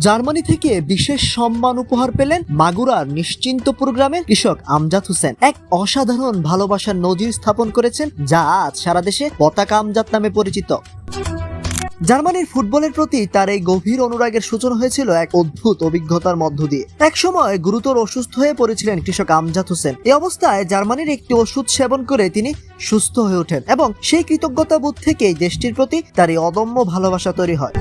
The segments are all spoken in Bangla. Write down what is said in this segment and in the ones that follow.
জার্মানি থেকে বিশেষ সম্মান উপহার পেলেন মাগুরার নিশ্চিন্তপুর গ্রামের কৃষক আমজাদ হোসেন। এক অসাধারণ ভালোবাসার নজির স্থাপন করেছেন, যা আজ সারা দেশে পতাকা আমজাদ নামে পরিচিত। জার্মানির ফুটবলের প্রতি তার এই গভীর অনুরাগের সূচনা হয়েছিল এক অদ্ভুত অভিজ্ঞতার মধ্য দিয়ে। এক সময় গুরুতর অসুস্থ হয়ে পড়েছিলেন কৃষক আমজাদ হোসেন। এই অবস্থায় জার্মানির একটি ওষুধ সেবন করে তিনি সুস্থ হয়ে ওঠেন এবং সেই কৃতজ্ঞতাবোধ থেকেই দেশটির প্রতি তার এই অদম্য ভালোবাসা তৈরি হয়।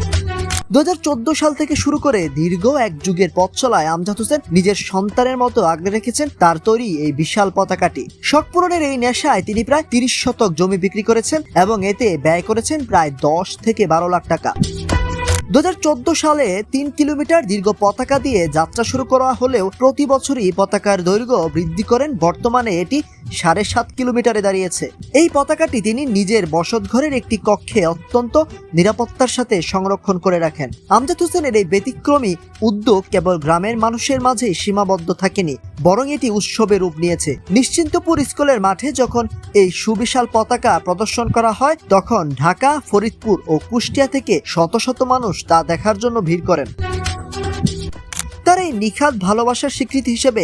2014 সাল থেকে শুরু করে দীর্ঘ এক যুগের পথ চলায় আমজাদ হোসেন নিজের সন্তানের মতো আগলে রেখেছেন তার তৈরি এই বিশাল পতাকাটি। শখ পূরণের এই নেশায় তিনি প্রায় 30 শতক জমি বিক্রি করেছেন এবং এতে ব্যয় করেছেন প্রায় 10 থেকে 12 লাখ টাকা। 2014 সালে 3 কিলোমিটার দীর্ঘ পতাকা দিয়ে যাত্রা শুরু করা হলেও প্রতি বছরই পতাকার দৈর্ঘ্য বৃদ্ধি করেন। বর্তমানে এটি 7.5 কিলোমিটারে দাঁড়িয়েছে। এই পতাকাটি তিনি নিজের বসতঘরের একটি কক্ষে অত্যন্ত নিরাপত্তার সাথে সংরক্ষণ করে রাখেন। আমজাদ হোসেনের এই ব্যতিক্রমী উদ্যোগ কেবল গ্রামের মানুষের মাঝে সীমাবদ্ধ থাকেনি, বরং এটি উৎসবে রূপ নিয়েছে। নিশ্চিন্তপুর স্কুলের মাঠে যখন এই সুবিশাল পতাকা প্রদর্শন করা হয়, তখন ঢাকা, ফরিদপুর ও কুষ্টিয়া থেকে শত শত মানুষ তা দেখার জন্য ভিড় করেন। তার এই নিখাদ ভালোবাসার স্বীকৃতি হিসেবে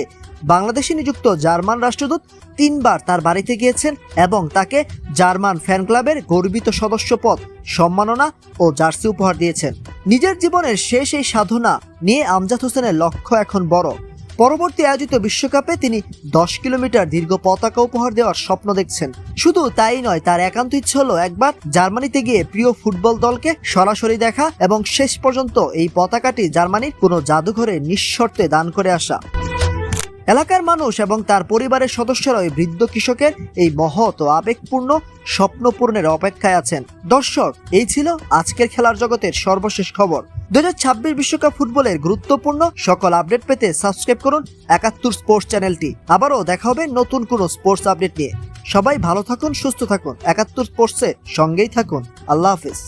বাংলাদেশে নিযুক্ত জার্মান রাষ্ট্রদূত 3 বার তার বাড়িতে গিয়েছেন এবং তাকে জার্মান ফ্যান ক্লাবের গর্বিত সদস্য পদ, সম্মাননা ও জার্সি উপহার দিয়েছেন। নিজের জীবনের শেষ এই সাধনা নিয়ে আমজাদ হোসেনের লক্ষ্য এখন বড়। পরবর্তী আয়োজিত বিশ্বকাপে তিনি 10 কিলোমিটার দীর্ঘ পতাকা উপহার দেওয়ার স্বপ্ন দেখছেন। শুধু তাই নয়, তার একান্ত ইচ্ছে হলো একবার জার্মানিতে গিয়ে প্রিয় ফুটবল দলকে সরাসরি দেখা এবং শেষ পর্যন্ত এই পতাকাটি জার্মানির কোনো জাদুঘরে নিঃশর্তে দান করে আসা। এলাকার মানুষ এবং তার পরিবারের সদস্যরা ওই বৃদ্ধ কৃষকের এই মহৎ ও আবেগপূর্ণ স্বপ্ন পূরণের অপেক্ষায় আছেন। দর্শক, এই ছিল আজকের খেলার জগতের সর্বশেষ খবর। 2026 বিশ্বকাপ ফুটবলের গুরুত্বপূর্ণ সকল আপডেট পেতে সাবস্ক্রাইব করুন 71 স্পোর্টস চ্যানেলটি। আবারও দেখা হবে নতুন কোনো স্পোর্টস আপডেট নিয়ে। সবাই ভালো থাকুন, সুস্থ থাকুন, 71 স্পোর্টসের সঙ্গেই থাকুন। আল্লাহ হাফেজ।